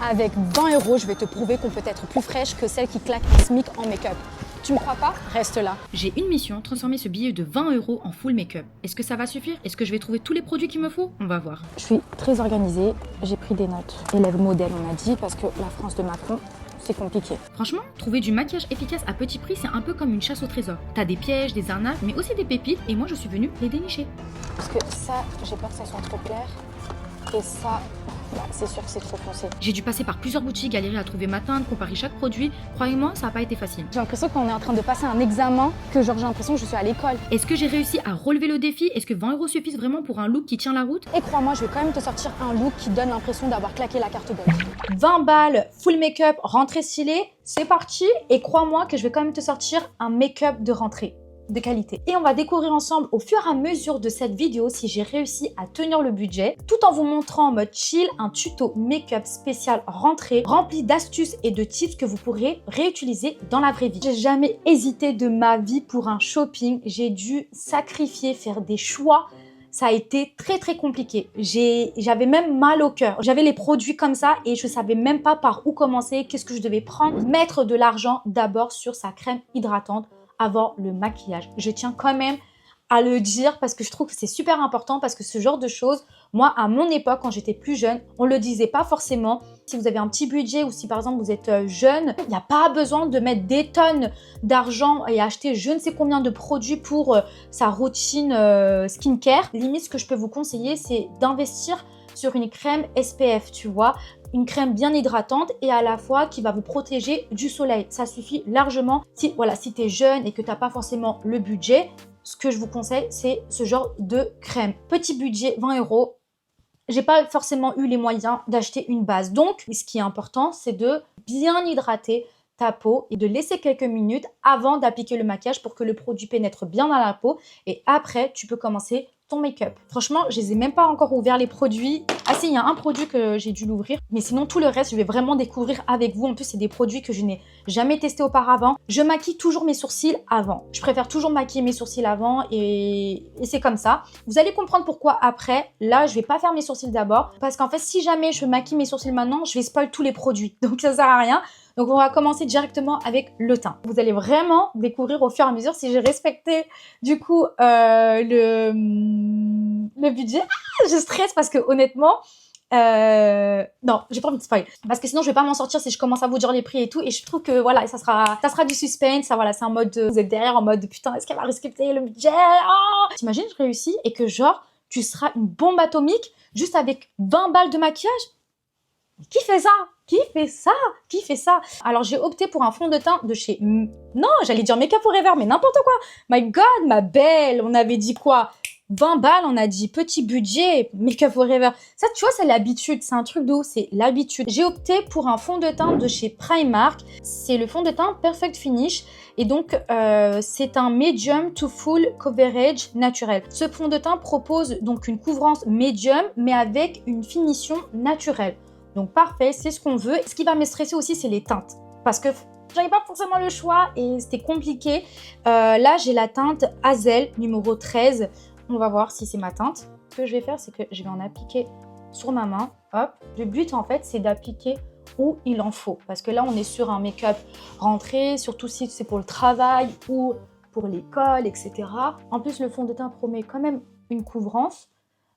Avec 20 euros, je vais te prouver qu'on peut être plus fraîche que celle qui claque un SMIC en make-up. Tu me crois pas? Reste là. J'ai une mission, transformer ce billet de 20 euros en full make-up. Est-ce que ça va suffire? Est-ce que je vais trouver tous les produits qu'il me faut? On va voir. Je suis très organisée, j'ai pris des notes. Élève modèle, on a dit, parce que la France de Macron, c'est compliqué. Franchement, trouver du maquillage efficace à petit prix, c'est un peu comme une chasse au trésor. T'as des pièges, des arnaques, mais aussi des pépites, et moi je suis venue les dénicher. Parce que ça, j'ai peur que ça soit trop clair. Et ça, c'est sûr que c'est trop foncé. J'ai dû passer par plusieurs boutiques, galérer à trouver ma teinte, comparer chaque produit. Croyez-moi, ça n'a pas été facile. J'ai l'impression qu'on est en train de passer un examen, que genre j'ai l'impression que je suis à l'école. Est-ce que j'ai réussi à relever le défi? Est-ce que 20 euros suffisent vraiment pour un look qui tient la route? Et crois-moi, je vais quand même te sortir un look qui donne l'impression d'avoir claqué la carte bleue. 20 balles, full make-up, rentrée stylée, c'est parti. Et crois-moi que je vais quand même te sortir un make-up de rentrée de qualité. Et on va découvrir ensemble au fur et à mesure de cette vidéo si j'ai réussi à tenir le budget, tout en vous montrant en mode chill un tuto make-up spécial rentrée, rempli d'astuces et de tips que vous pourrez réutiliser dans la vraie vie. J'ai jamais hésité de ma vie pour un shopping, j'ai dû sacrifier, faire des choix. Ça a été très compliqué. J'avais même mal au cœur. J'avais les produits comme ça et je savais même pas par où commencer, qu'est-ce que je devais prendre. Mettre de l'argent d'abord sur sa crème hydratante avant le maquillage. Je tiens quand même à le dire parce que je trouve que c'est super important parce que ce genre de choses, moi, à mon époque, quand j'étais plus jeune, on le disait pas forcément. Si vous avez un petit budget ou si par exemple vous êtes jeune, il n'y a pas besoin de mettre des tonnes d'argent et acheter je ne sais combien de produits pour sa routine skincare. Limite, ce que je peux vous conseiller, c'est d'investir sur une crème SPF, tu vois, une crème bien hydratante et à la fois qui va vous protéger du soleil. Ça suffit largement. Si tu es jeune et que tu n'as pas forcément le budget, ce que je vous conseille, c'est ce genre de crème. Petit budget, 20 euros. J'ai pas forcément eu les moyens d'acheter une base. Donc, ce qui est important, c'est de bien hydrater ta peau et de laisser quelques minutes avant d'appliquer le maquillage pour que le produit pénètre bien dans la peau. Et après, tu peux commencer ton make-up. Franchement, je les ai même pas encore ouvert les produits. Ah si, il y a un produit que j'ai dû l'ouvrir. Mais sinon, tout le reste, je vais vraiment découvrir avec vous. En plus, c'est des produits que je n'ai jamais testés auparavant. Je maquille toujours mes sourcils avant. Je préfère toujours maquiller mes sourcils avant et c'est comme ça. Vous allez comprendre pourquoi après. Là, je vais pas faire mes sourcils d'abord. Parce qu'en fait, si jamais je maquille mes sourcils maintenant, je vais spoil tous les produits. Donc, ça sert à rien. Donc, on va commencer directement avec le teint. Vous allez vraiment découvrir au fur et à mesure si j'ai respecté du coup le budget. Ah, je stresse parce que honnêtement, non, j'ai pas envie de spoil. Parce que sinon, je vais pas m'en sortir si je commence à vous dire les prix et tout. Et je trouve que voilà, ça sera du suspense. Ça, voilà, c'est un mode, vous êtes derrière en mode putain, est-ce qu'elle va respecter le budget? Oh, t'imagines, je réussis et que genre, tu seras une bombe atomique juste avec 20 balles de maquillage? Qui fait ça? Qui fait ça? Qui fait ça? Alors, j'ai opté pour un fond de teint de chez... Non, j'allais dire Make Up Forever, mais n'importe quoi. My God, ma belle, on avait dit quoi? 20 balles, on a dit petit budget, Make Up Forever. Ça, tu vois, c'est l'habitude. C'est un truc de ouf, c'est l'habitude. J'ai opté pour un fond de teint de chez Primark. C'est le fond de teint Perfect Finish. Et donc, c'est un medium to full coverage naturel. Ce fond de teint propose donc une couvrance medium, mais avec une finition naturelle. Donc parfait, c'est ce qu'on veut. Ce qui va me stresser aussi, c'est les teintes. Parce que j'avais pas forcément le choix et c'était compliqué. Là, j'ai la teinte Hazel numéro 13. On va voir si c'est ma teinte. Ce que je vais faire, c'est que je vais en appliquer sur ma main. Hop. Le but, en fait, c'est d'appliquer où il en faut. Parce que là, on est sur un make-up rentré, surtout si c'est pour le travail ou pour l'école, etc. En plus, le fond de teint promet quand même une couvrance.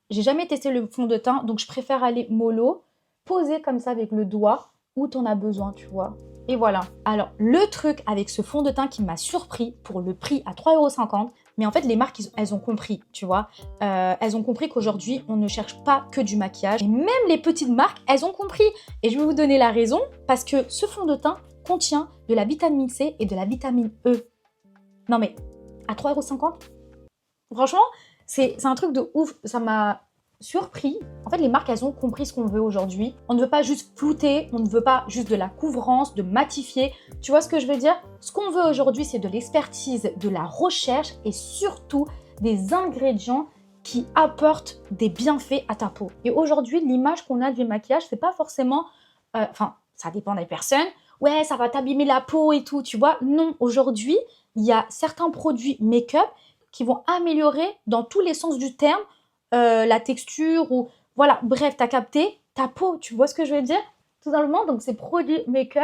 J'ai jamais testé le fond de teint, donc je préfère aller mollo. Poser comme ça avec le doigt où tu en as besoin, tu vois. Et voilà. Alors, le truc avec ce fond de teint qui m'a surpris pour le prix à 3,50 €, mais en fait, les marques, elles ont compris, tu vois. Elles ont compris qu'aujourd'hui, on ne cherche pas que du maquillage. Et même les petites marques, elles ont compris. Et je vais vous donner la raison parce que ce fond de teint contient de la vitamine C et de la vitamine E. Non mais, à 3,50 €? Franchement, c'est un truc de ouf. Ça m'a surpris. En fait, les marques, elles ont compris ce qu'on veut aujourd'hui. On ne veut pas juste flouter, on ne veut pas juste de la couvrance, de matifier. Tu vois ce que je veux dire? Ce qu'on veut aujourd'hui, c'est de l'expertise, de la recherche et surtout des ingrédients qui apportent des bienfaits à ta peau. Et aujourd'hui, l'image qu'on a du maquillage, c'est pas forcément... Enfin, ça dépend des personnes. Ouais, ça va t'abîmer la peau et tout, tu vois. Non, aujourd'hui, il y a certains produits make-up qui vont améliorer dans tous les sens du terme la texture ou voilà, bref, t'as capté ta peau, tu vois ce que je veux dire? Tout simplement, donc ces produits make-up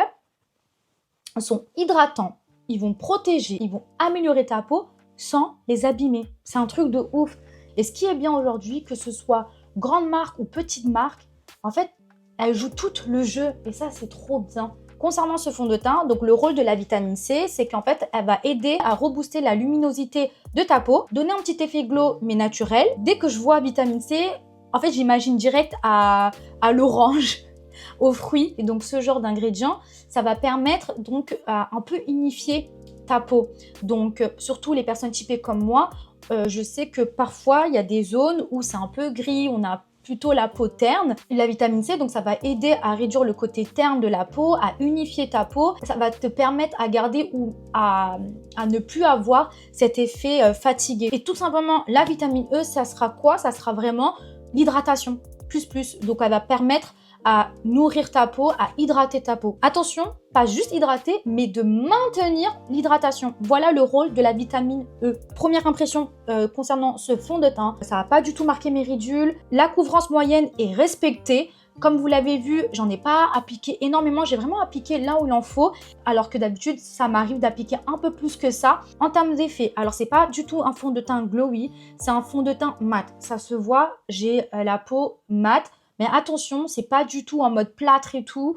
sont hydratants, ils vont protéger, ils vont améliorer ta peau sans les abîmer. C'est un truc de ouf. Et ce qui est bien aujourd'hui, que ce soit grande marque ou petite marque, en fait, elles jouent tout le jeu et ça, c'est trop bien. Concernant ce fond de teint, donc le rôle de la vitamine C, c'est qu'en fait, elle va aider à rebooster la luminosité de ta peau, donner un petit effet glow mais naturel. Dès que je vois vitamine C, en fait, j'imagine direct à l'orange, aux fruits. Et donc, ce genre d'ingrédients, ça va permettre donc un peu unifier ta peau. Donc, surtout les personnes typées comme moi, je sais que parfois, il y a des zones où c'est un peu gris, on a plutôt la peau terne. La vitamine C, donc ça va aider à réduire le côté terne de la peau, à unifier ta peau. Ça va te permettre à garder ou à ne plus avoir cet effet fatigué. Et tout simplement, la vitamine E, ça sera quoi? Ça sera vraiment l'hydratation, plus. Donc, elle va permettre à nourrir ta peau, à hydrater ta peau. Attention, pas juste hydrater, mais de maintenir l'hydratation. Voilà le rôle de la vitamine E. Première impression concernant ce fond de teint, ça n'a pas du tout marqué mes ridules. La couvrance moyenne est respectée. Comme vous l'avez vu, j'en ai pas appliqué énormément, j'ai vraiment appliqué là où il en faut, alors que d'habitude, ça m'arrive d'appliquer un peu plus que ça. En termes d'effet, alors c'est pas du tout un fond de teint glowy, c'est un fond de teint mat. Ça se voit, j'ai la peau mate. Mais attention, c'est pas du tout en mode plâtre et tout,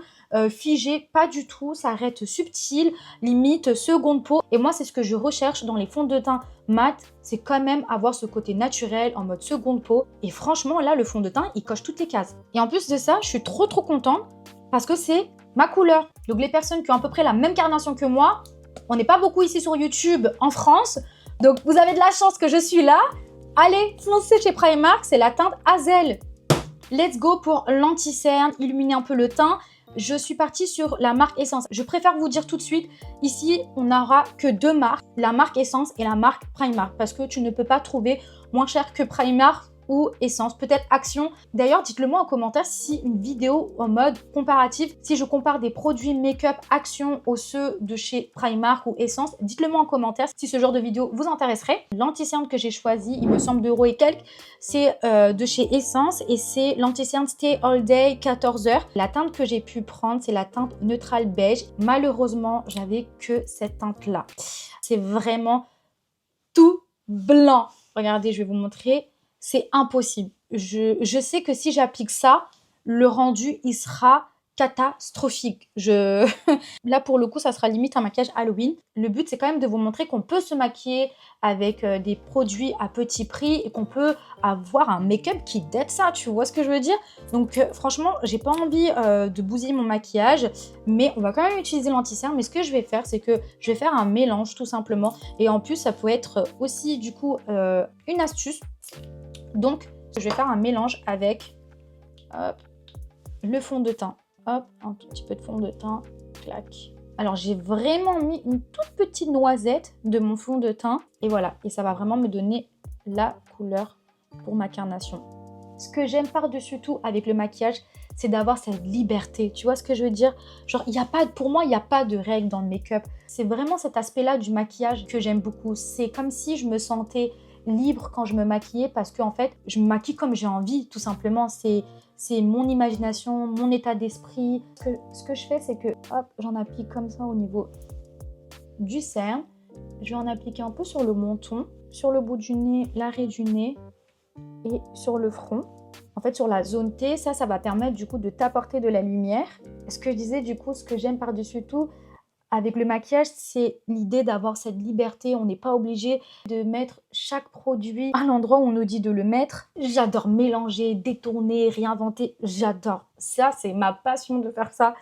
figé, pas du tout, ça reste subtil, limite seconde peau. Et moi, c'est ce que je recherche dans les fonds de teint mat, c'est quand même avoir ce côté naturel en mode seconde peau. Et franchement, là, le fond de teint, il coche toutes les cases. Et en plus de ça, je suis trop contente parce que c'est ma couleur. Donc les personnes qui ont à peu près la même carnation que moi, on n'est pas beaucoup ici sur YouTube en France, donc vous avez de la chance que je suis là. Allez, foncez chez Primark, c'est la teinte Hazel. Let's go pour l'anti-cerne, illuminer un peu le teint. Je suis partie sur la marque Essence. Je préfère vous dire tout de suite, ici, on n'aura que deux marques, la marque Essence et la marque Primark, parce que tu ne peux pas trouver moins cher que Primark ou Essence, peut-être Action. D'ailleurs, dites-le moi en commentaire si une vidéo en mode comparatif, si je compare des produits make-up Action aux ceux de chez Primark ou Essence, dites-le moi en commentaire si ce genre de vidéo vous intéresserait. L'anti-cerne que j'ai choisi, il me semble d'euros et quelques, c'est de chez Essence et c'est l'anti-cerne Stay All Day 14 heures. La teinte que j'ai pu prendre, c'est la teinte Neutral Beige. Malheureusement, j'avais que cette teinte-là. C'est vraiment tout blanc. Regardez, je vais vous montrer. C'est impossible. Je sais que si j'applique ça, le rendu, il sera catastrophique. Là, pour le coup, ça sera limite un maquillage Halloween. Le but, c'est quand même de vous montrer qu'on peut se maquiller avec des produits à petit prix et qu'on peut avoir un make-up qui date ça. Tu vois ce que je veux dire? Donc, franchement, j'ai pas envie de bousiller mon maquillage, mais on va quand même utiliser l'anti-cerne. Mais ce que je vais faire, c'est que je vais faire un mélange, tout simplement. Et en plus, ça peut être aussi, du coup, une astuce. Donc, je vais faire un mélange avec le fond de teint. Hop, un tout petit peu de fond de teint. Clac. Alors, j'ai vraiment mis une toute petite noisette de mon fond de teint. Et voilà. Et ça va vraiment me donner la couleur pour ma carnation. Ce que j'aime par-dessus tout avec le maquillage, c'est d'avoir cette liberté. Tu vois ce que je veux dire? Genre, pour moi, il n'y a pas de règles dans le make-up. C'est vraiment cet aspect-là du maquillage que j'aime beaucoup. C'est comme si je me sentais libre quand je me maquillais parce que en fait je me maquille comme j'ai envie, tout simplement. C'est mon imagination, mon état d'esprit. Ce que je fais, c'est que hop, j'en applique comme ça au niveau du cerne. Je vais en appliquer un peu sur le menton, sur le bout du nez, l'arrêt du nez et sur le front. En fait, sur la zone T, ça va permettre du coup de t'apporter de la lumière. Ce que je disais, du coup, ce que j'aime par-dessus tout avec le maquillage, c'est l'idée d'avoir cette liberté. On n'est pas obligé de mettre chaque produit à l'endroit où on nous dit de le mettre. J'adore mélanger, détourner, réinventer. J'adore. Ça, c'est ma passion de faire ça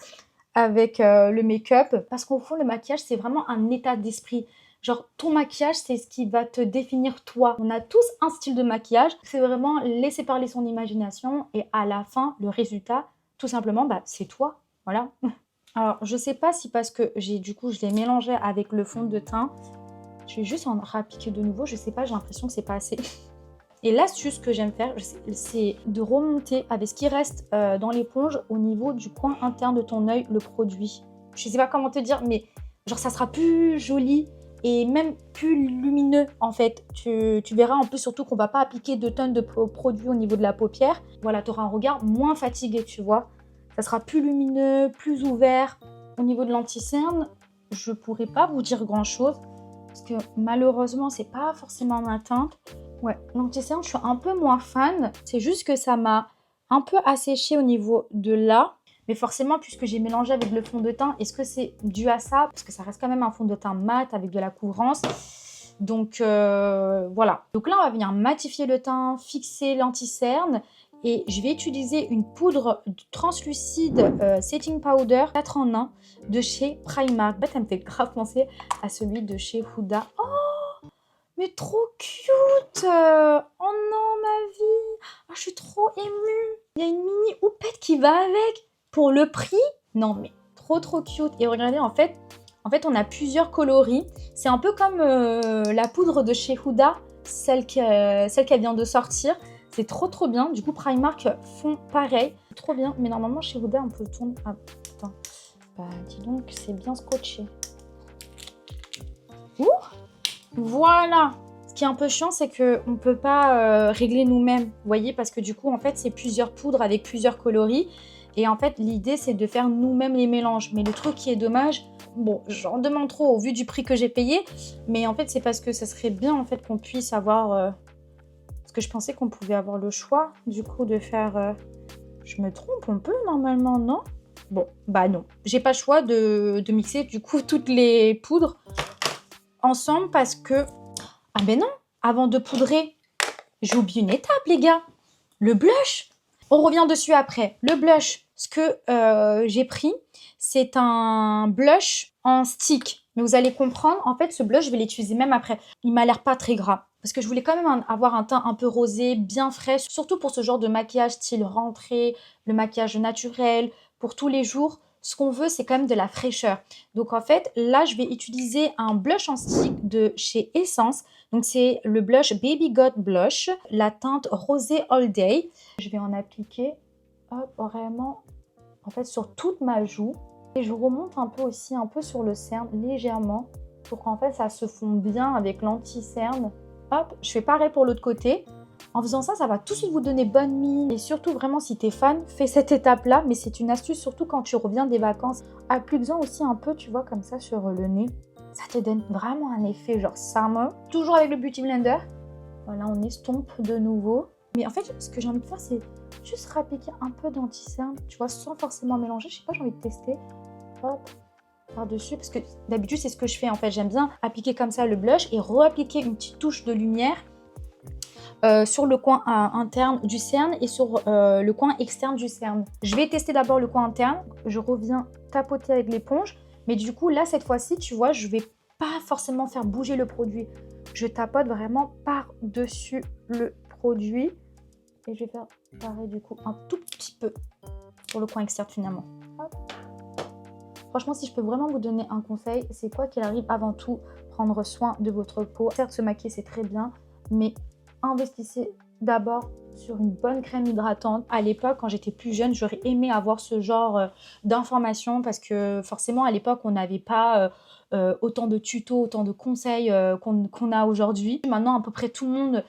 avec le make-up. Parce qu'au fond, le maquillage, c'est vraiment un état d'esprit. Genre, ton maquillage, c'est ce qui va te définir toi. On a tous un style de maquillage. C'est vraiment laisser parler son imagination. Et à la fin, le résultat, tout simplement, c'est toi. Voilà. Alors, je sais pas si parce que je l'ai mélangé avec le fond de teint. Je vais juste en rappiquer de nouveau. Je sais pas, j'ai l'impression que c'est pas assez. Et l'astuce que j'aime faire, c'est de remonter avec ce qui reste dans l'éponge au niveau du coin interne de ton œil, le produit. Je sais pas comment te dire, mais genre ça sera plus joli et même plus lumineux en fait. Tu verras en plus surtout qu'on va pas appliquer 2 tonnes de produits au niveau de la paupière. Voilà, tu auras un regard moins fatigué, tu vois. Ça sera plus lumineux, plus ouvert. Au niveau de l'anti-cerne, je pourrais pas vous dire grand-chose parce que malheureusement, c'est pas forcément ma teinte. Ouais, l'anti-cerne, je suis un peu moins fan. C'est juste que ça m'a un peu asséché au niveau de là. Mais forcément, puisque j'ai mélangé avec le fond de teint, est-ce que c'est dû à ça? Parce que ça reste quand même un fond de teint mat avec de la couvrance. Donc voilà. Donc là, on va venir matifier le teint, fixer l'anti-cerne. Et je vais utiliser une poudre translucide setting powder 4 en 1 de chez Primark. En fait, elle me fait grave penser à celui de chez Huda. Oh, mais trop cute! Oh non, ma vie! Oh, je suis trop émue! Il y a une mini houppette qui va avec. Pour le prix, non mais trop cute. Et regardez, en fait, on a plusieurs coloris. C'est un peu comme la poudre de chez Huda, celle qu'elle vient de sortir. C'est trop bien. Du coup, Primark font pareil. Trop bien. Mais normalement, chez Huda, on peut tourner... Ah, attends. Bah, dis donc, c'est bien scotché. Ouh! Voilà! Ce qui est un peu chiant, c'est qu'on ne peut pas régler nous-mêmes. Vous voyez, parce que du coup, en fait, c'est plusieurs poudres avec plusieurs coloris. Et en fait, l'idée, c'est de faire nous-mêmes les mélanges. Mais le truc qui est dommage, bon, j'en demande trop au vu du prix que j'ai payé. Mais en fait, c'est parce que ça serait bien en fait qu'on puisse avoir... Parce que je pensais qu'on pouvait avoir le choix, du coup, de faire... Je me trompe, on peut normalement, non? Bon, bah non. J'ai pas le choix de mixer, du coup, toutes les poudres ensemble parce que... Ah ben non, avant de poudrer, j'ai oublié une étape, les gars. Le blush. On revient dessus après. Le blush, ce que j'ai pris, c'est un blush en stick. Mais vous allez comprendre, en fait, ce blush, je vais l'utiliser même après. Il m'a l'air pas très gras. Parce que je voulais quand même avoir un teint un peu rosé, bien frais. Surtout pour ce genre de maquillage style rentrée, le maquillage naturel, pour tous les jours. Ce qu'on veut, c'est quand même de la fraîcheur. Donc en fait, là, je vais utiliser un blush en stick de chez Essence. Donc c'est le blush Baby Got Blush, la teinte Rosé All Day. Je vais en appliquer, hop, vraiment, en fait, sur toute ma joue. Et je remonte un peu aussi, un peu sur le cerne, légèrement, pour qu'en fait, ça se fonde bien avec l'anti-cerne. Hop, je fais pareil pour l'autre côté. En faisant ça, ça va tout de suite vous donner bonne mine. Et surtout, vraiment, si t'es fan, fais cette étape-là. Mais c'est une astuce, surtout quand tu reviens des vacances. Applique-en aussi un peu, tu vois, comme ça, sur le nez. Ça te donne vraiment un effet genre summer. Toujours avec le Beauty Blender. Voilà, on estompe de nouveau. Mais en fait, ce que j'ai envie de faire, c'est juste rappliquer un peu d'anti-cerne, tu vois, sans forcément mélanger. Je sais pas, j'ai envie de tester. Hop, par-dessus. Parce que d'habitude, c'est ce que je fais, en fait. J'aime bien appliquer comme ça le blush et re-appliquer une petite touche de lumière sur le coin interne du cerne et sur le coin externe du cerne. Je vais tester d'abord le coin interne. Je reviens tapoter avec l'éponge. Mais du coup, là, cette fois-ci, tu vois, je vais pas forcément faire bouger le produit. Je tapote vraiment par-dessus le produit. Et je vais faire pareil, du coup, un tout petit peu pour le coin externe, finalement. Hop. Franchement, si je peux vraiment vous donner un conseil, c'est quoi qu'il arrive, avant tout, prendre soin de votre peau. Certes, se maquiller, c'est très bien, mais investissez d'abord sur une bonne crème hydratante. À l'époque, quand j'étais plus jeune, j'aurais aimé avoir ce genre d'informations parce que forcément, à l'époque, on n'avait pas autant de tutos, autant de conseils qu'on a aujourd'hui. Maintenant, à peu près tout le monde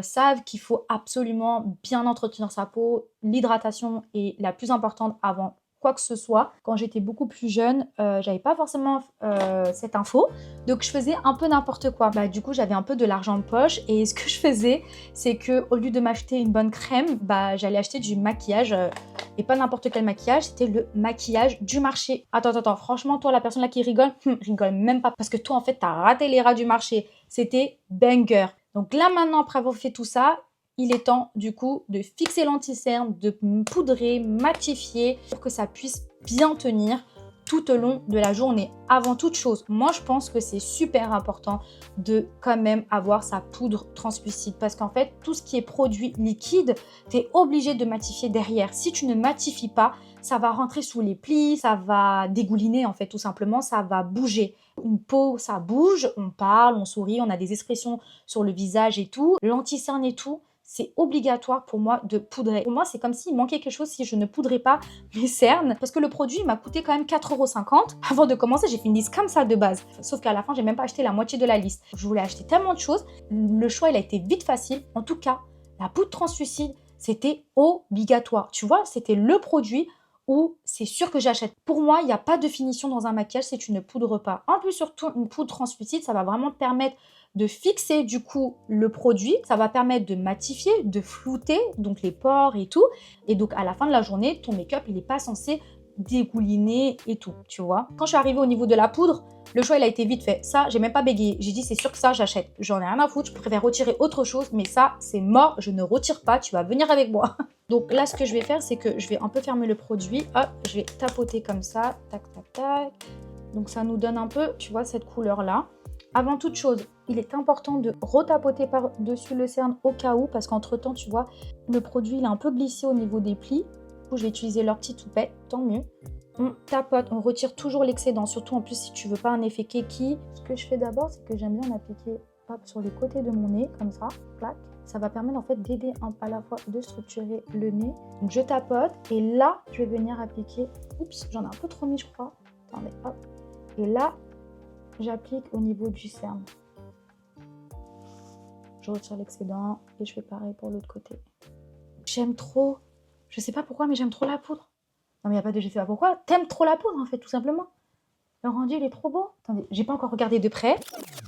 savent qu'il faut absolument bien entretenir sa peau. L'hydratation est la plus importante avant quoi que ce soit. Quand j'étais beaucoup plus jeune, j'avais pas forcément cette info, donc je faisais un peu n'importe quoi. Bah, du coup, j'avais un peu de l'argent de poche et ce que je faisais, c'est que au lieu de m'acheter une bonne crème, bah, j'allais acheter du maquillage et pas n'importe quel maquillage, c'était le maquillage du marché. Attends, franchement, toi, la personne là qui rigole, rigole même pas parce que toi, en fait, t'as raté les rats du marché. C'était banger. Donc là, maintenant, après avoir fait tout ça, il est temps du coup de fixer l'anti-cerne, de poudrer, matifier pour que ça puisse bien tenir tout au long de la journée. Avant toute chose, moi je pense que c'est super important de quand même avoir sa poudre translucide parce qu'en fait tout ce qui est produit liquide, tu es obligé de matifier derrière. Si tu ne matifies pas, ça va rentrer sous les plis, ça va dégouliner en fait tout simplement, ça va bouger. Une peau, ça bouge, on parle, on sourit, on a des expressions sur le visage et tout. L'anti-cerne et tout, c'est obligatoire pour moi de poudrer. Pour moi, c'est comme s'il manquait quelque chose si je ne poudrais pas mes cernes. Parce que le produit m'a coûté quand même 4,50 €. Avant de commencer, j'ai fait une liste comme ça de base. Sauf qu'à la fin, j'ai même pas acheté la moitié de la liste. Je voulais acheter tellement de choses. Le choix, il a été vite facile. En tout cas, la poudre translucide, c'était obligatoire. Tu vois, c'était le produit où c'est sûr que j'achète. Pour moi, il n'y a pas de finition dans un maquillage si tu ne poudres pas. En plus, surtout, une poudre translucide, ça va vraiment te permettre de fixer du coup le produit. Ça va permettre de matifier, de flouter, donc les pores et tout. Et donc, à la fin de la journée, ton make-up, il n'est pas censé dégouliner et tout, tu vois. Quand je suis arrivée au niveau de la poudre, le choix, il a été vite fait. Ça, j'ai même pas bégayé. J'ai dit, c'est sûr que ça, j'achète. J'en ai rien à foutre. Je préfère retirer autre chose. Mais ça, c'est mort. Je ne retire pas. Tu vas venir avec moi. Donc là, ce que je vais faire, c'est que je vais un peu fermer le produit. Hop, je vais tapoter comme ça. Tac, tac, tac. Donc ça nous donne un peu, tu vois, cette couleur-là. Avant toute chose, il est important de retapoter par-dessus le cerne au cas où. Parce qu'entre-temps, tu vois, le produit, il est un peu glissé au niveau des plis. Du coup, je vais utiliser leur petite toupette. Tant mieux. On tapote, on retire toujours l'excédent, surtout en plus si tu veux pas un effet keki. Ce que je fais d'abord, c'est que j'aime bien en appliquer hop, sur les côtés de mon nez, comme ça, clac. Ça va permettre en fait d'aider à la fois de structurer le nez. Donc je tapote et là, je vais venir appliquer, oups, j'en ai un peu trop mis je crois. Attendez, hop. Et là, j'applique au niveau du cerne. Je retire l'excédent et je fais pareil pour l'autre côté. J'aime trop, je sais pas pourquoi, mais j'aime trop la poudre. Non mais il n'y a pas de je sais pas pourquoi. T'aimes trop la poudre en fait, tout simplement. Le rendu, il est trop beau. Attendez, j'ai pas encore regardé de près.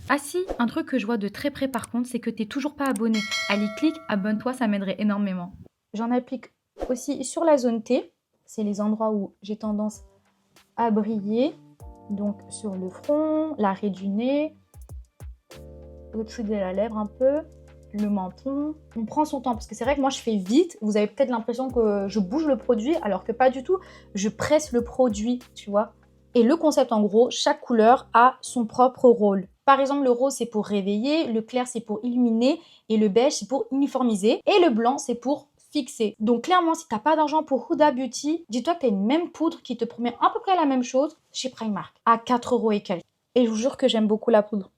Ah si, un truc que je vois de très près par contre, c'est que t'es toujours pas abonné. Allez, clique, abonne-toi, ça m'aiderait énormément. J'en applique aussi sur la zone T. C'est les endroits où j'ai tendance à briller. Donc sur le front, l'arrêt du nez, au-dessus de la lèvre un peu, le menton. On prend son temps parce que c'est vrai que moi je fais vite. Vous avez peut-être l'impression que je bouge le produit alors que pas du tout. Je presse le produit, tu vois. Et le concept en gros, chaque couleur a son propre rôle. Par exemple, le rose c'est pour réveiller, le clair c'est pour illuminer et le beige c'est pour uniformiser et le blanc c'est pour fixer. Donc clairement, si t'as pas d'argent pour Huda Beauty, dis-toi que tu as une même poudre qui te promet à peu près la même chose chez Primark à 4 € et quelques. Et je vous jure que j'aime beaucoup la poudre.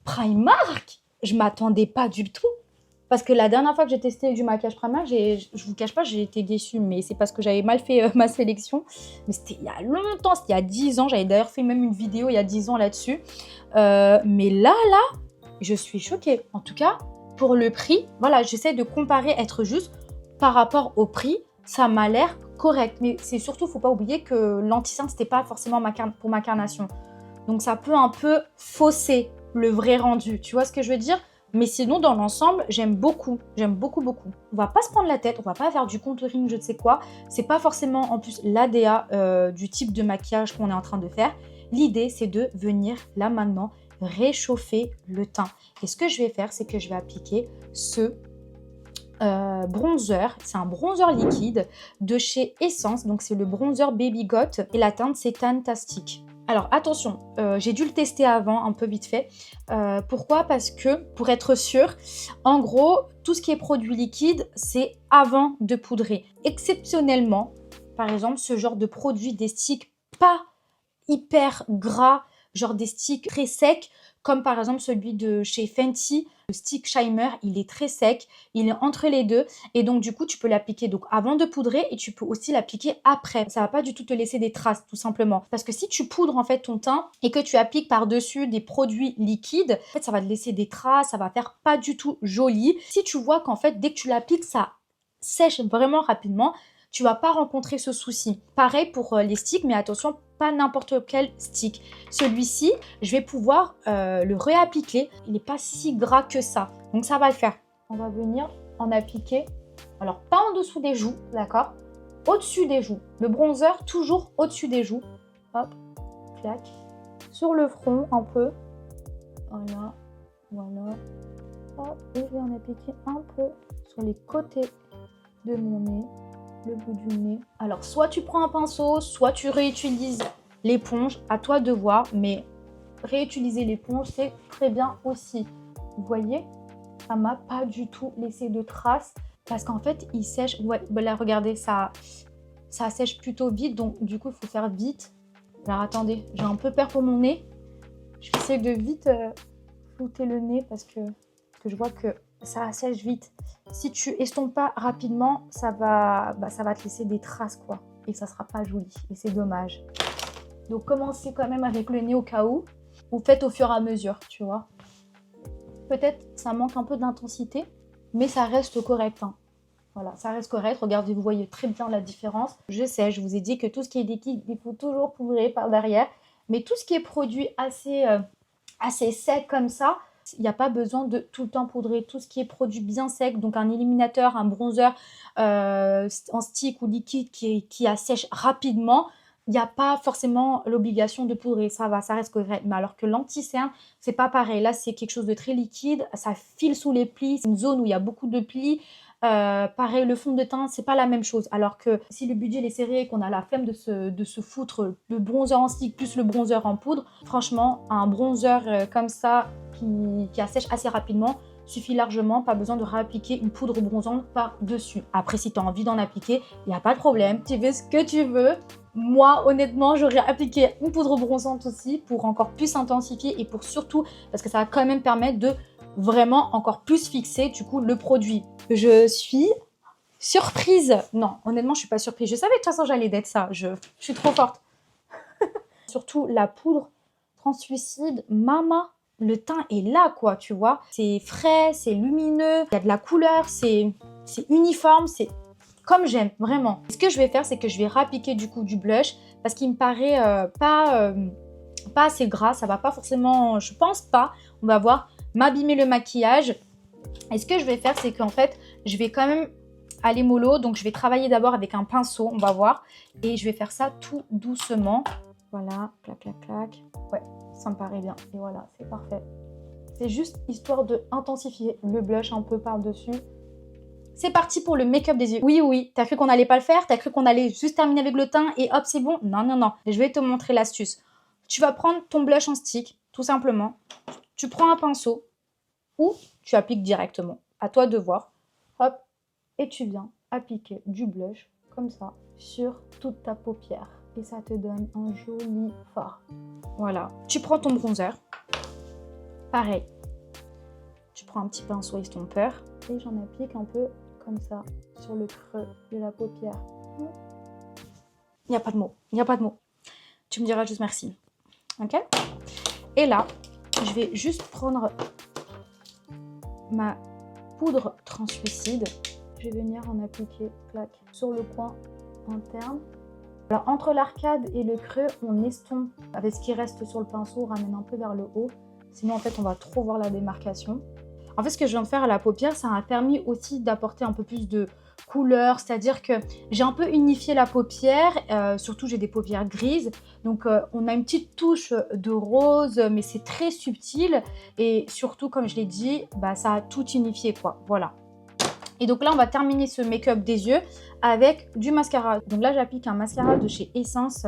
Primark, je m'attendais pas du tout. Parce que la dernière fois que j'ai testé du maquillage Primark, je vous cache pas, j'ai été déçue. Mais c'est parce que j'avais mal fait ma sélection. Mais c'était il y a longtemps, c'était il y a 10 ans. J'avais d'ailleurs fait même une vidéo il y a 10 ans là-dessus. Mais là, je suis choquée. En tout cas, pour le prix, voilà, j'essaie de comparer, être juste par rapport au prix. Ça m'a l'air correct. Mais c'est surtout, faut pas oublier que l'anti-cerne, c'était pas forcément pour ma carnation. Donc ça peut un peu fausser le vrai rendu. Tu vois ce que je veux dire? Mais sinon, dans l'ensemble, j'aime beaucoup. J'aime beaucoup, beaucoup. On va pas se prendre la tête, on va pas faire du contouring, je ne sais quoi. C'est pas forcément, en plus, l'ADA du type de maquillage qu'on est en train de faire. L'idée, c'est de venir, là, maintenant, réchauffer le teint. Et ce que je vais faire, c'est que je vais appliquer ce bronzer. C'est un bronzer liquide de chez Essence. Donc, c'est le bronzer Baby Got. Et la teinte, c'est Fantastic. Alors attention, j'ai dû le tester avant, un peu vite fait. Pourquoi? Parce que, pour être sûr, en gros, tout ce qui est produit liquide, c'est avant de poudrer. Exceptionnellement, par exemple, ce genre de produit, des sticks pas hyper gras, genre des sticks très secs, comme par exemple celui de chez Fenty, le stick Shimmer, il est très sec, il est entre les deux et donc du coup tu peux l'appliquer donc avant de poudrer et tu peux aussi l'appliquer après. Ça va pas du tout te laisser des traces tout simplement parce que si tu poudres en fait ton teint et que tu appliques par-dessus des produits liquides, en fait ça va te laisser des traces, ça va faire pas du tout joli. Si tu vois qu'en fait dès que tu l'appliques ça sèche vraiment rapidement, tu vas pas rencontrer ce souci. Pareil pour les sticks, mais attention, pas n'importe quel stick. Celui-ci, je vais pouvoir le réappliquer. Il n'est pas si gras que ça. Donc ça va le faire. On va venir en appliquer. Alors pas en dessous des joues, d'accord? Au-dessus des joues. Le bronzer, toujours au-dessus des joues. Hop, clac. Sur le front, un peu. Voilà, voilà. Hop, et je vais en appliquer un peu sur les côtés de mon nez. Le bout du nez. Alors, soit tu prends un pinceau, soit tu réutilises l'éponge. À toi de voir, mais réutiliser l'éponge, c'est très bien aussi. Vous voyez, ça m'a pas du tout laissé de traces parce qu'en fait, il sèche. Ouais, ben là, regardez, ça sèche plutôt vite. Donc, du coup, il faut faire vite. Alors, attendez, j'ai un peu peur pour mon nez. Je vais essayer de vite flouter le nez parce que je vois que ça sèche vite. Si tu estompes pas rapidement, ça va te laisser des traces quoi. Et ça sera pas joli. Et c'est dommage. Donc commencez quand même avec le nez au cas où. Ou faites au fur et à mesure, tu vois. Peut-être ça manque un peu d'intensité, mais ça reste correct. Hein. Voilà, ça reste correct. Regardez, vous voyez très bien la différence. Je sais, je vous ai dit que tout ce qui est liquide, il faut toujours poudrer par derrière. Mais tout ce qui est produit assez sec comme ça, il n'y a pas besoin de tout le temps poudrer. Tout ce qui est produit bien sec, donc un éliminateur, un bronzer en stick ou liquide qui assèche rapidement, il n'y a pas forcément l'obligation de poudrer. Ça va, ça reste correct. Mais alors que l'anti-cerne, c'est pas pareil. Là, c'est quelque chose de très liquide. Ça file sous les plis. C'est une zone où il y a beaucoup de plis. Pareil, le fond de teint, c'est pas la même chose. Alors que si le budget est serré et qu'on a la flemme de se foutre le bronzer en stick plus le bronzer en poudre, franchement, un bronzer comme ça qui assèche assez rapidement suffit largement. Pas besoin de réappliquer une poudre bronzante par-dessus. Après, si tu as envie d'en appliquer, il n'y a pas de problème. Tu fais ce que tu veux. Moi, honnêtement, j'aurais appliqué une poudre bronzante aussi pour encore plus intensifier et pour surtout, parce que ça va quand même permettre de vraiment encore plus fixer du coup le produit. Je suis surprise. Non, honnêtement, je suis pas surprise. Je savais de toute façon j'allais d'être ça. Je suis trop forte. Surtout la poudre translucide, mama. Le teint est là, quoi, tu vois. C'est frais, c'est lumineux, il y a de la couleur, c'est uniforme, c'est comme j'aime, vraiment. Ce que je vais faire, c'est que je vais réappliquer du coup du blush parce qu'il me paraît pas assez gras. Ça va pas forcément, je pense pas, on va voir, m'abîmer le maquillage. Et ce que je vais faire, c'est qu'en fait, je vais quand même aller mollo. Donc, je vais travailler d'abord avec un pinceau, on va voir. Et je vais faire ça tout doucement. Voilà, clac, clac, clac. Ouais, ça me paraît bien. Et voilà, c'est parfait. C'est juste histoire de intensifier le blush un peu par-dessus. C'est parti pour le make-up des yeux. Oui, oui, t'as cru qu'on allait pas le faire? T'as cru qu'on allait juste terminer avec le teint et hop, c'est bon? Non, non, non. Je vais te montrer l'astuce. Tu vas prendre ton blush en stick, tout simplement. Tu prends un pinceau ou tu appliques directement. À toi de voir. Hop, et tu viens appliquer du blush comme ça sur toute ta paupière. Et ça te donne un joli fard. Voilà. Tu prends ton bronzer. Pareil. Tu prends un petit pinceau estompeur et j'en applique un peu comme ça sur le creux de la paupière. Il n'y a pas de mots. Il n'y a pas de mots. Tu me diras juste merci. Ok? Et là, je vais juste prendre ma poudre translucide. Je vais venir en appliquer, clac, sur le coin interne. Alors, entre l'arcade et le creux, on estompe avec ce qui reste sur le pinceau, on ramène un peu vers le haut. Sinon, en fait, on va trop voir la démarcation. En fait, ce que je viens de faire à la paupière, ça m'a permis aussi d'apporter un peu plus de couleur. C'est-à-dire que j'ai un peu unifié la paupière. Surtout, j'ai des paupières grises. Donc, on a une petite touche de rose, mais c'est très subtil. Et surtout, comme je l'ai dit, bah, ça a tout unifié, quoi. Voilà. Et donc là, on va terminer ce make-up des yeux avec du mascara. Donc là, j'applique un mascara de chez Essence,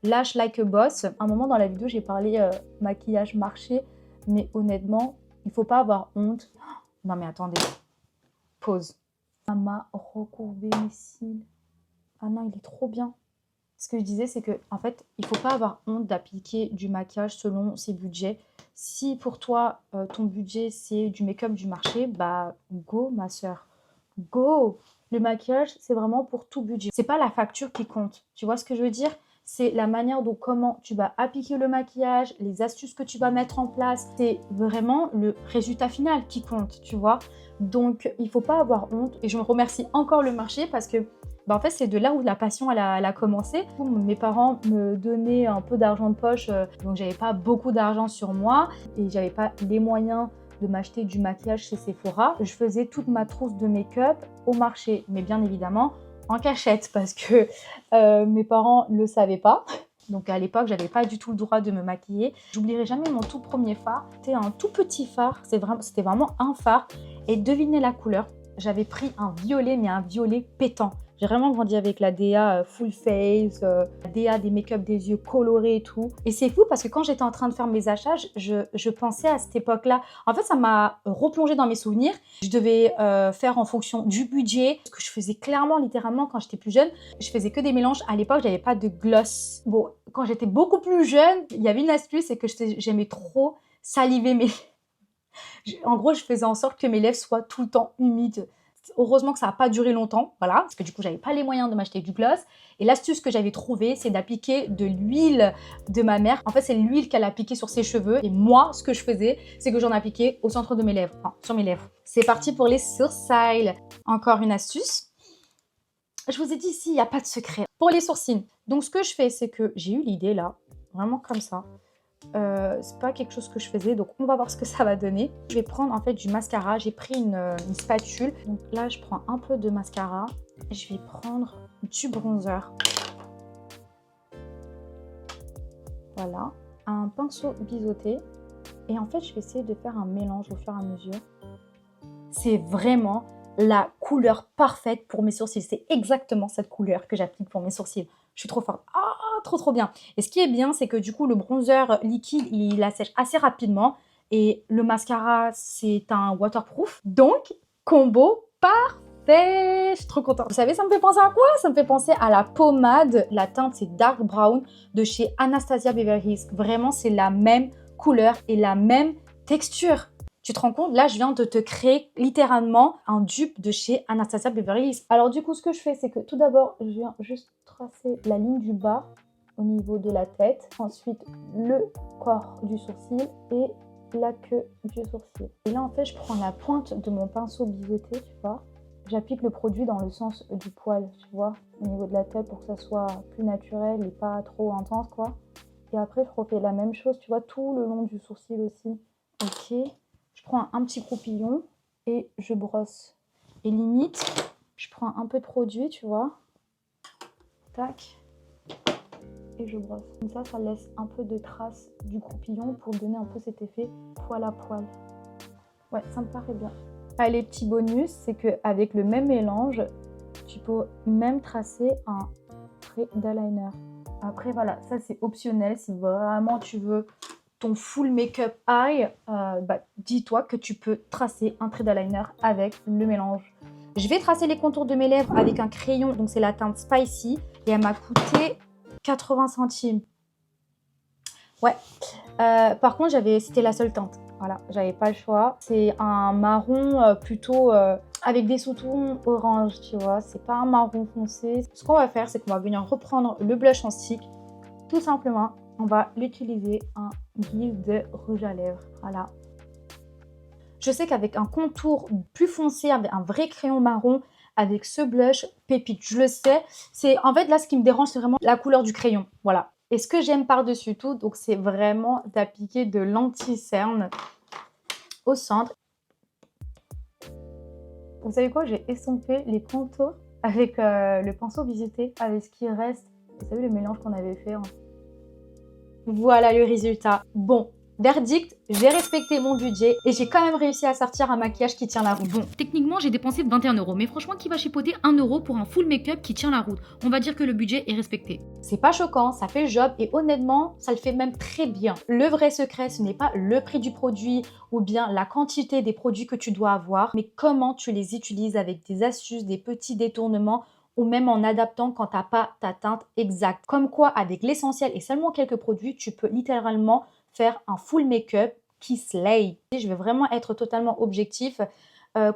Lash Like a Boss. À un moment dans la vidéo, j'ai parlé maquillage marché. Mais honnêtement, il ne faut pas avoir honte. Non mais attendez. Pause. Ça m'a recourbé mes cils. Ah non, il est trop bien. Ce que je disais, c'est que en fait, il ne faut pas avoir honte d'appliquer du maquillage selon ses budgets. Si pour toi, ton budget, c'est du make-up du marché, bah go ma soeur. Go! Le maquillage, c'est vraiment pour tout budget. C'est pas la facture qui compte. Tu vois ce que je veux dire? C'est la manière dont comment tu vas appliquer le maquillage, les astuces que tu vas mettre en place. C'est vraiment le résultat final qui compte, tu vois. Donc, il ne faut pas avoir honte. Et je remercie encore le marché parce que, bah, en fait, c'est de là où la passion elle a commencé. Mes parents me donnaient un peu d'argent de poche, donc j'avais pas beaucoup d'argent sur moi et j'avais pas les moyens de m'acheter du maquillage chez Sephora. Je faisais toute ma trousse de make-up au marché, mais bien évidemment en cachette parce que mes parents ne le savaient pas. Donc à l'époque, j'avais pas du tout le droit de me maquiller. J'oublierai jamais mon tout premier fard. C'était un tout petit fard, c'était vraiment un fard. Et devinez la couleur, j'avais pris un violet, mais un violet pétant. J'ai vraiment grandi avec la DA full face, la DA des make-up des yeux colorés et tout. Et c'est fou parce que quand j'étais en train de faire mes achats, je pensais à cette époque-là. En fait, ça m'a replongé dans mes souvenirs. Je devais faire en fonction du budget. Ce que je faisais clairement, littéralement, quand j'étais plus jeune, je faisais que des mélanges. À l'époque, j'avais pas de gloss. Bon, quand j'étais beaucoup plus jeune, il y avait une astuce, c'est que j'aimais trop saliver mes... En gros, je faisais en sorte que mes lèvres soient tout le temps humides. Heureusement que ça n'a pas duré longtemps, voilà, parce que du coup, j'avais pas les moyens de m'acheter du gloss. Et l'astuce que j'avais trouvée, c'est d'appliquer de l'huile de ma mère. En fait, c'est l'huile qu'elle appliquait sur ses cheveux. Et moi, ce que je faisais, c'est que j'en appliquais au centre de mes lèvres, enfin, sur mes lèvres. C'est parti pour les sourcils. Encore une astuce. Je vous ai dit ici, il n'y a pas de secret. Pour les sourcils, donc ce que je fais, c'est que j'ai eu l'idée là, vraiment comme ça. C'est pas quelque chose que je faisais, donc on va voir ce que ça va donner. Je vais prendre en fait du mascara. J'ai pris une spatule. Donc là, je prends un peu de mascara. Je vais prendre du bronzer. Voilà, un pinceau biseauté. Et en fait, je vais essayer de faire un mélange au fur et à mesure. C'est vraiment la couleur parfaite pour mes sourcils. C'est exactement cette couleur que j'applique pour mes sourcils. Je suis trop forte. Ah, trop bien. Et ce qui est bien, c'est que du coup, le bronzer liquide, il assèche assez rapidement. Et le mascara, c'est un waterproof. Donc, combo parfait. Je suis trop contente. Vous savez, ça me fait penser à quoi? Ça me fait penser à la pommade. La teinte, c'est Dark Brown de chez Anastasia Beverly Hills. Vraiment, c'est la même couleur et la même texture. Tu te rends compte? Là, je viens de te créer littéralement un dupe de chez Anastasia Beverly Hills. Alors du coup, ce que je fais, c'est que tout d'abord, je viens juste tracer la ligne du bas au niveau de la tête. Ensuite, le corps du sourcil et la queue du sourcil. Et là, en fait, je prends la pointe de mon pinceau biseauté, tu vois. J'applique le produit dans le sens du poil, tu vois, au niveau de la tête pour que ça soit plus naturel et pas trop intense, quoi. Et après, je refais la même chose, tu vois, tout le long du sourcil aussi. Ok. Je prends un petit croupillon et je brosse. Et limite, je prends un peu de produit, tu vois. Tac. Et je brosse. Comme ça laisse un peu de traces du croupillon pour donner un peu cet effet poil à poil. Ouais, ça me paraît bien. Allez, petit bonus, c'est qu'avec le même mélange, tu peux même tracer un trait d'eyeliner. Après, voilà, ça c'est optionnel. Si vraiment tu veux ton full make-up eye, dis-toi que tu peux tracer un trait d'eyeliner avec le mélange. Je vais tracer les contours de mes lèvres avec un crayon, donc c'est la teinte Spicy, et elle m'a coûté 80 centimes. Ouais, par contre, c'était la seule teinte. Voilà, j'avais pas le choix. C'est un marron plutôt avec des sous-tons orange, tu vois. C'est pas un marron foncé. Ce qu'on va faire, c'est qu'on va venir reprendre le blush en stick. Tout simplement, on va l'utiliser en guise de rouge à lèvres. Voilà. Je sais qu'avec un contour plus foncé, avec un vrai crayon marron, avec ce blush pépite, je le sais. En fait, là, ce qui me dérange, c'est vraiment la couleur du crayon. Voilà. Et ce que j'aime par-dessus tout, donc c'est vraiment d'appliquer de l'anti-cerne au centre. Vous savez quoi? J'ai estompé les contours avec le pinceau biseauté, avec ce qui reste. Vous savez, le mélange qu'on avait fait. Voilà le résultat. Bon, verdict, j'ai respecté mon budget et j'ai quand même réussi à sortir un maquillage qui tient la route. Bon, techniquement, j'ai dépensé 21 €, mais franchement, qui va chipoter 1 € pour un full make-up qui tient la route? On va dire que le budget est respecté. C'est pas choquant, ça fait le job et honnêtement, ça le fait même très bien. Le vrai secret, ce n'est pas le prix du produit ou bien la quantité des produits que tu dois avoir, mais comment tu les utilises avec des astuces, des petits détournements ou même en adaptant quand tu n'as pas ta teinte exacte. Comme quoi, avec l'essentiel et seulement quelques produits, tu peux littéralement faire un full make-up qui slay. Je vais vraiment être totalement objectif.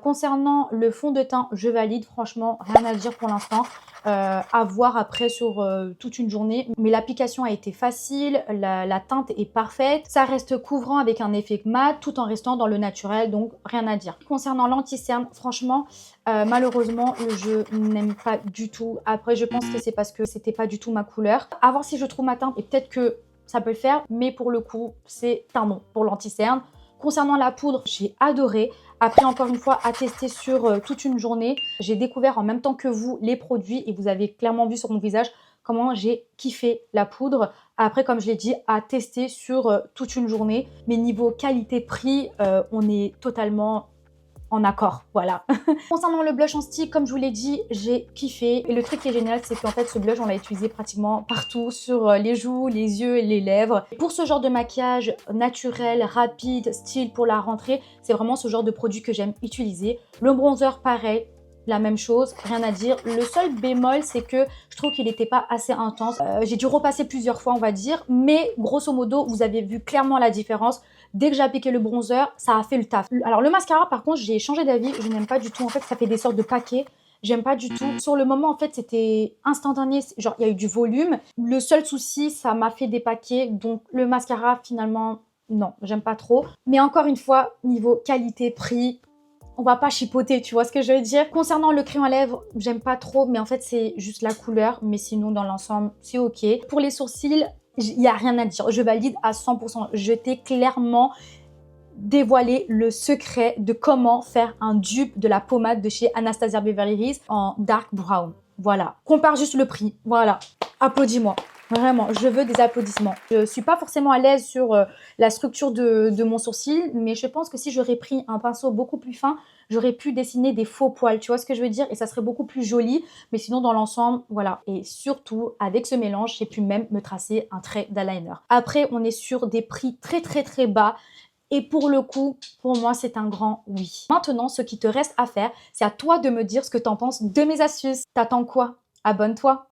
Concernant le fond de teint, je valide. Franchement, rien à dire pour l'instant. À voir après sur toute une journée. Mais l'application a été facile, la teinte est parfaite. Ça reste couvrant avec un effet mat tout en restant dans le naturel, donc rien à dire. Concernant l'anti-cerne, franchement, malheureusement, je n'aime pas du tout. Après, je pense que c'est parce que c'était pas du tout ma couleur. À voir si je trouve ma teinte et peut-être que ça peut le faire, mais pour le coup, c'est un non pour l'anti-cerne. Concernant la poudre, j'ai adoré. Après, encore une fois, à tester sur toute une journée. J'ai découvert en même temps que vous les produits et vous avez clairement vu sur mon visage comment j'ai kiffé la poudre. Après, comme je l'ai dit, à tester sur toute une journée. Mais niveau qualité-prix, on est totalement en accord, voilà. Concernant le blush en stick, comme je vous l'ai dit, j'ai kiffé. Et le truc qui est génial, c'est qu'en fait, ce blush, on l'a utilisé pratiquement partout, sur les joues, les yeux, les lèvres. Pour ce genre de maquillage naturel, rapide, style pour la rentrée, c'est vraiment ce genre de produit que j'aime utiliser. Le bronzer, pareil. La même chose, rien à dire. Le seul bémol, c'est que je trouve qu'il n'était pas assez intense. J'ai dû repasser plusieurs fois, on va dire. Mais grosso modo, vous avez vu clairement la différence. Dès que j'ai appliqué le bronzer, ça a fait le taf. Alors le mascara, par contre, j'ai changé d'avis. Je n'aime pas du tout. En fait, ça fait des sortes de paquets. J'aime pas du tout. Sur le moment, en fait, c'était instantané. Genre, il y a eu du volume. Le seul souci, ça m'a fait des paquets. Donc, le mascara, finalement, non, j'aime pas trop. Mais encore une fois, niveau qualité-prix, on va pas chipoter, tu vois ce que je veux dire. Concernant le crayon à lèvres, j'aime pas trop, mais en fait, c'est juste la couleur. Mais sinon, dans l'ensemble, c'est ok. Pour les sourcils, il n'y a rien à dire. Je valide à 100%. Je t'ai clairement dévoilé le secret de comment faire un dupe de la pommade de chez Anastasia Beverly Hills en dark brown. Voilà. Compare juste le prix. Voilà. Applaudis-moi. Vraiment, je veux des applaudissements. Je suis pas forcément à l'aise sur la structure de mon sourcil, mais je pense que si j'aurais pris un pinceau beaucoup plus fin, j'aurais pu dessiner des faux poils, tu vois ce que je veux dire? Et ça serait beaucoup plus joli, mais sinon dans l'ensemble, voilà. Et surtout, avec ce mélange, j'ai pu même me tracer un trait d'eyeliner. Après, on est sur des prix très bas. Et pour le coup, pour moi, c'est un grand oui. Maintenant, ce qui te reste à faire, c'est à toi de me dire ce que tu en penses de mes astuces. T'attends quoi? Abonne-toi!